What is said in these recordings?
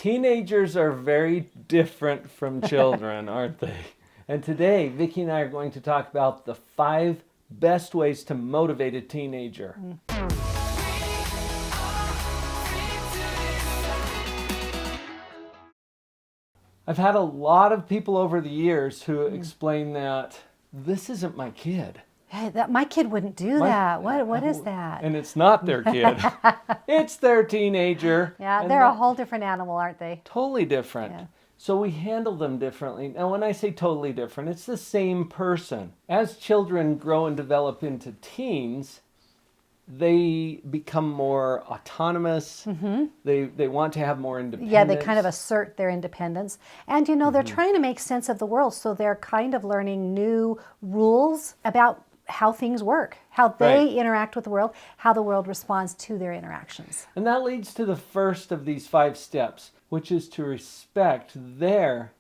Teenagers are very different from children, aren't they? And today, Vicki and I are going to talk about the 5 best ways to motivate a teenager. I've had a lot of people over the years who explain that this isn't my kid. Hey, my kid wouldn't do that. What is that? And it's not their kid. It's their teenager. Yeah, they're a whole different animal, aren't they? Totally different. Yeah. So we handle them differently. Now, when I say totally different, it's the same person. As children grow and develop into teens, they become more autonomous. They want to have more independence. Yeah, they kind of assert their independence. And, they're trying to make sense of the world, so they're kind of learning new rules about how things work, how they interact with the world, how the world responds to their interactions. And that leads to the first of these 5 steps, which is to respect their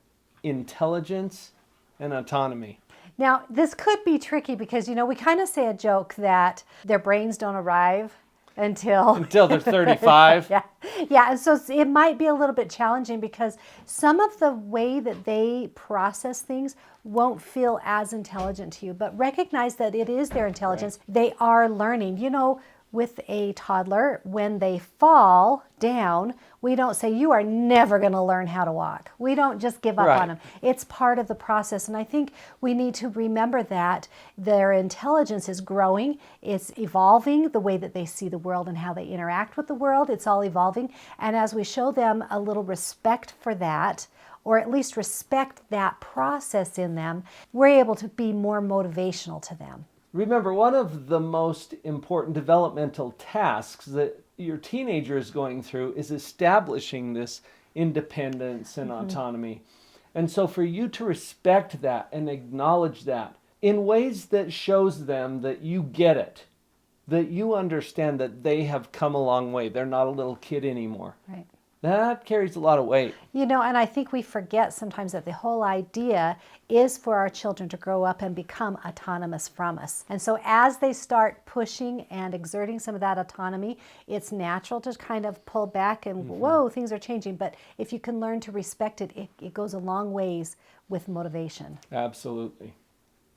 intelligence and autonomy. Now, this could be tricky because, we kind of say a joke that their brains don't arrive until they're 35. Yeah, and so it might be a little bit challenging because some of the way that they process things won't feel as intelligent to you, but recognize that it is their intelligence. They are learning. With a toddler, when they fall down, we don't say, you are never going to learn how to walk. We don't just give up on them. It's part of the process. And I think we need to remember that their intelligence is growing. It's evolving, the way that they see the world and how they interact with the world. It's all evolving. And as we show them a little respect for that, or at least respect that process in them, we're able to be more motivational to them. Remember, one of the most important developmental tasks that your teenager is going through is establishing this independence and autonomy. And so for you to respect that and acknowledge that in ways that shows them that you get it, that you understand that they have come a long way. They're not a little kid anymore. Right. That carries a lot of weight. And I think we forget sometimes that the whole idea is for our children to grow up and become autonomous from us. And so as they start pushing and exerting some of that autonomy, it's natural to kind of pull back and, whoa, things are changing. But if you can learn to respect it, it goes a long ways with motivation. Absolutely.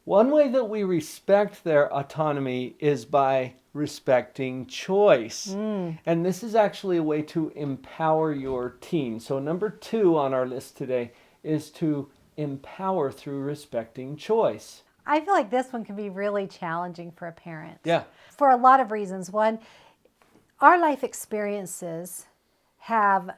One way that we respect their autonomy is by respecting choice. And this is actually a way to empower your teen. So number 2 on our list today is to empower through respecting choice. I feel like this one can be really challenging for a parent. Yeah. For a lot of reasons. One, our life experiences have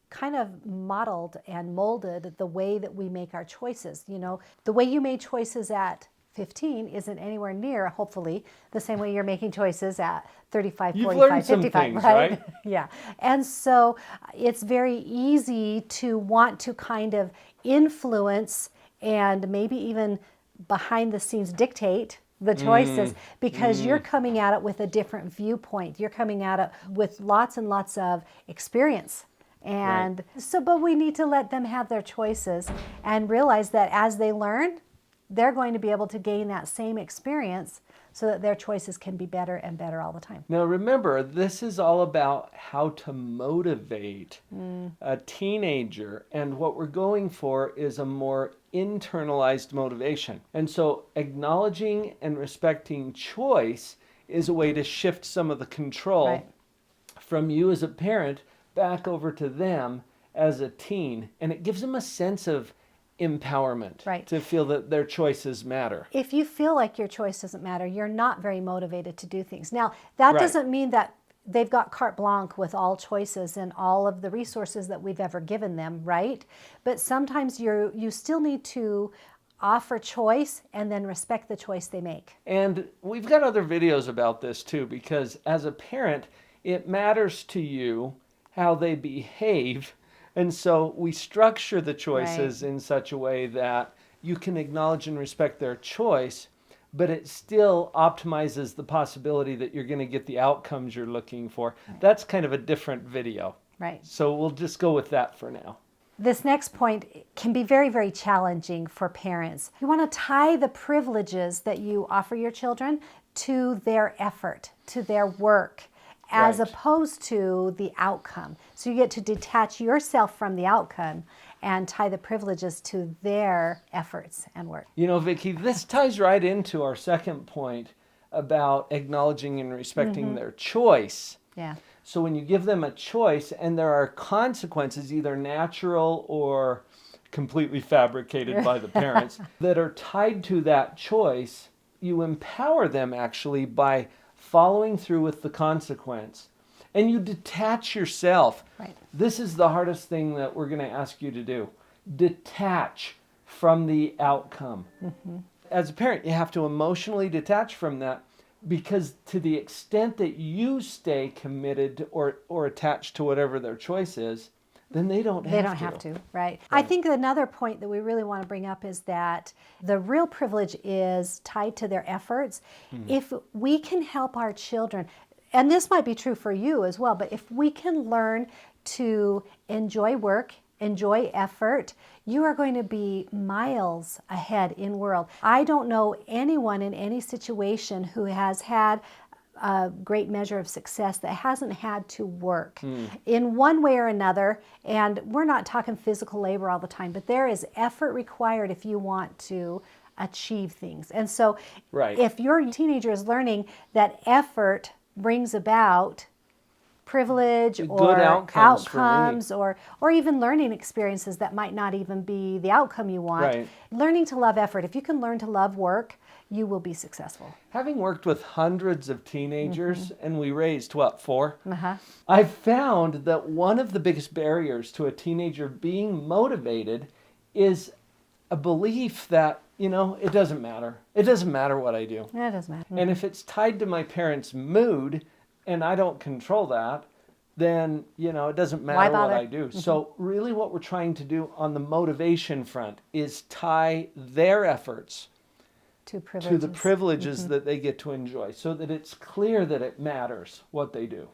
kind of modeled and molded the way that we make our choices. The way you made choices at 15 isn't anywhere near, hopefully, the same way you're making choices at 35, You've 45, learned some 55, things, right? Yeah. And so it's very easy to want to kind of influence and maybe even behind the scenes dictate the choices because you're coming at it with a different viewpoint. You're coming at it with lots and lots of experience. And but we need to let them have their choices and realize that as they learn, they're going to be able to gain that same experience so that their choices can be better and better all the time. Now remember, this is all about how to motivate a teenager, and what we're going for is a more internalized motivation. And so acknowledging and respecting choice is a way to shift some of the control from you as a parent back over to them as a teen. And it gives them a sense of empowerment to feel that their choices matter. If you feel like your choice doesn't matter, you're not very motivated to do things. Now, that doesn't mean that they've got carte blanche with all choices and all of the resources that we've ever given them, right? But sometimes you still need to offer choice and then respect the choice they make. And we've got other videos about this too, because as a parent, it matters to you how they behave. And so we structure the choices in such a way that you can acknowledge and respect their choice, but it still optimizes the possibility that you're going to get the outcomes you're looking for. That's kind of a different video. Right. So we'll just go with that for now. This next point can be very, very challenging for parents. You want to tie the privileges that you offer your children to their effort, to their work. as Right. opposed to the outcome. So you get to detach yourself from the outcome and tie the privileges to their efforts and work. You know, Vicki, this ties right into our second point about acknowledging and respecting their choice. Yeah. So when you give them a choice and there are consequences, either natural or completely fabricated by the parents, that are tied to that choice, you empower them actually by following through with the consequence. And you detach yourself. Right. This is the hardest thing that we're going to ask you to do. Detach from the outcome. As a parent, you have to emotionally detach from that, because to the extent that you stay committed or attached to whatever their choice is, then they don't have to. Right. I think another point that we really want to bring up is that the real privilege is tied to their efforts. If we can help our children, and this might be true for you as well, but if we can learn to enjoy work, enjoy effort, you are going to be miles ahead in world. I don't know anyone in any situation who has had a great measure of success that hasn't had to work in one way or another. And we're not talking physical labor all the time, but there is effort required if you want to achieve things. And so Right. if your teenager is learning that effort brings about privilege Good or outcomes for me. outcomes or even learning experiences that might not even be the outcome you want. Right. Learning to love effort. If you can learn to love work, you will be successful. Having worked with hundreds of teenagers, and we raised, what, 4? Uh-huh. I've found that one of the biggest barriers to a teenager being motivated is a belief that, you know, it doesn't matter. It doesn't matter what I do. That doesn't matter. And if it's tied to my parents' mood and I don't control that, then, you know, it doesn't Why matter what bother? I do. So really what we're trying to do on the motivation front is tie their efforts To to the privileges that they get to enjoy, so that it's clear that it matters what they do.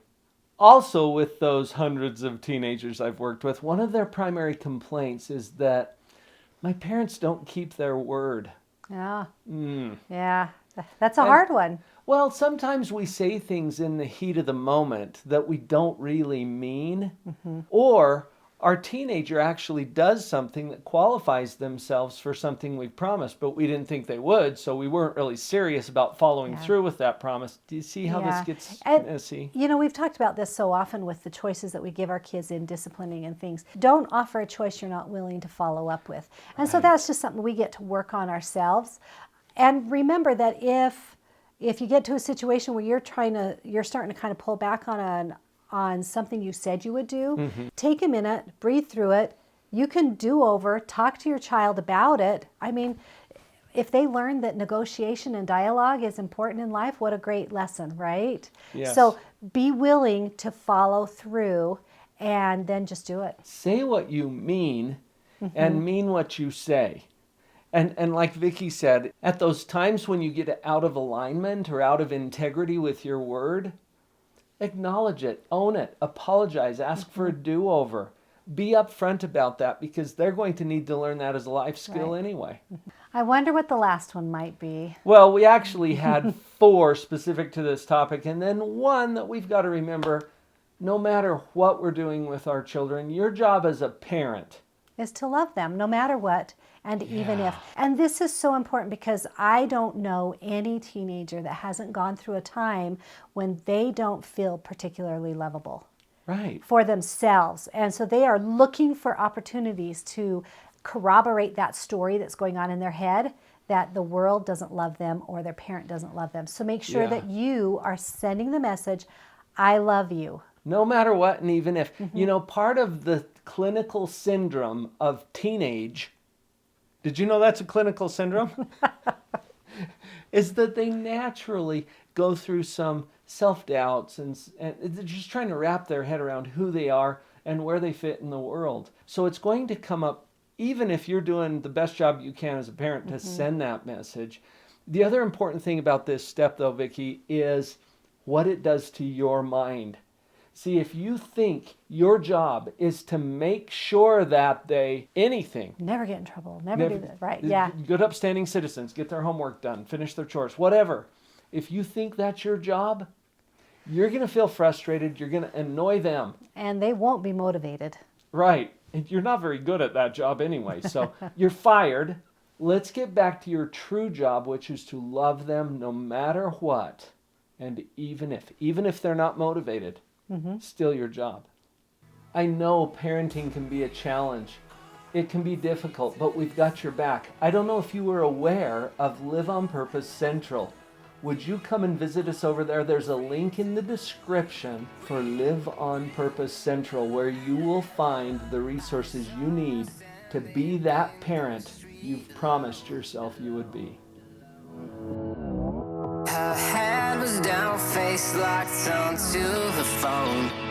Also, with those hundreds of teenagers I've worked with, one of their primary complaints is that my parents don't keep their word. Yeah. Yeah. That's a hard one. Well, sometimes we say things in the heat of the moment that we don't really mean, or our teenager actually does something that qualifies themselves for something we promised, but we didn't think they would, so we weren't really serious about following through with that promise. Do you see how this gets messy? You know, we've talked about this so often with the choices that we give our kids in disciplining and things. Don't offer a choice you're not willing to follow up with. And so that's just something we get to work on ourselves. And remember that if you get to a situation where you're starting to kind of pull back on something you said you would do, take a minute, breathe through it. You can do over, talk to your child about it. I mean, if they learn that negotiation and dialogue is important in life, what a great lesson, right? Yes. So be willing to follow through and then just do it. Say what you mean and mean what you say. And like Vicki said, at those times when you get out of alignment or out of integrity with your word, acknowledge it, own it, apologize, ask for a do-over. Be upfront about that, because they're going to need to learn that as a life skill anyway. I wonder what the last one might be. Well, we actually had 4 specific to this topic, and then one that we've got to remember, no matter what we're doing with our children, your job as a parent is to love them no matter what, and even if. And this is so important, because I don't know any teenager that hasn't gone through a time when they don't feel particularly lovable for themselves. And so they are looking for opportunities to corroborate that story that's going on in their head, that the world doesn't love them or their parent doesn't love them. So make sure that you are sending the message, I love you. No matter what, and even if. You know, part of the clinical syndrome of teenage, did you know that's a clinical syndrome? Is that they naturally go through some self-doubts and they're just trying to wrap their head around who they are and where they fit in the world. So it's going to come up, even if you're doing the best job you can as a parent to send that message. The other important thing about this step, though, Vicki, is what it does to your mind. See, if you think your job is to make sure that anything. Never get in trouble. Never do that. Right, yeah. Good upstanding citizens, get their homework done, finish their chores, whatever. If you think that's your job, You're going to feel frustrated. You're going to annoy them. And they won't be motivated. Right. And you're not very good at that job anyway. So you're fired. Let's get back to your true job, which is to love them no matter what. And even if they're not motivated, still your job. I know parenting can be a challenge. It can be difficult, but we've got your back. I don't know if you were aware of Live on Purpose Central. Would you come and visit us over there? There's a link in the description for Live on Purpose Central where you will find the resources you need to be that parent you've promised yourself you would be. Her head was down, face locked onto the phone.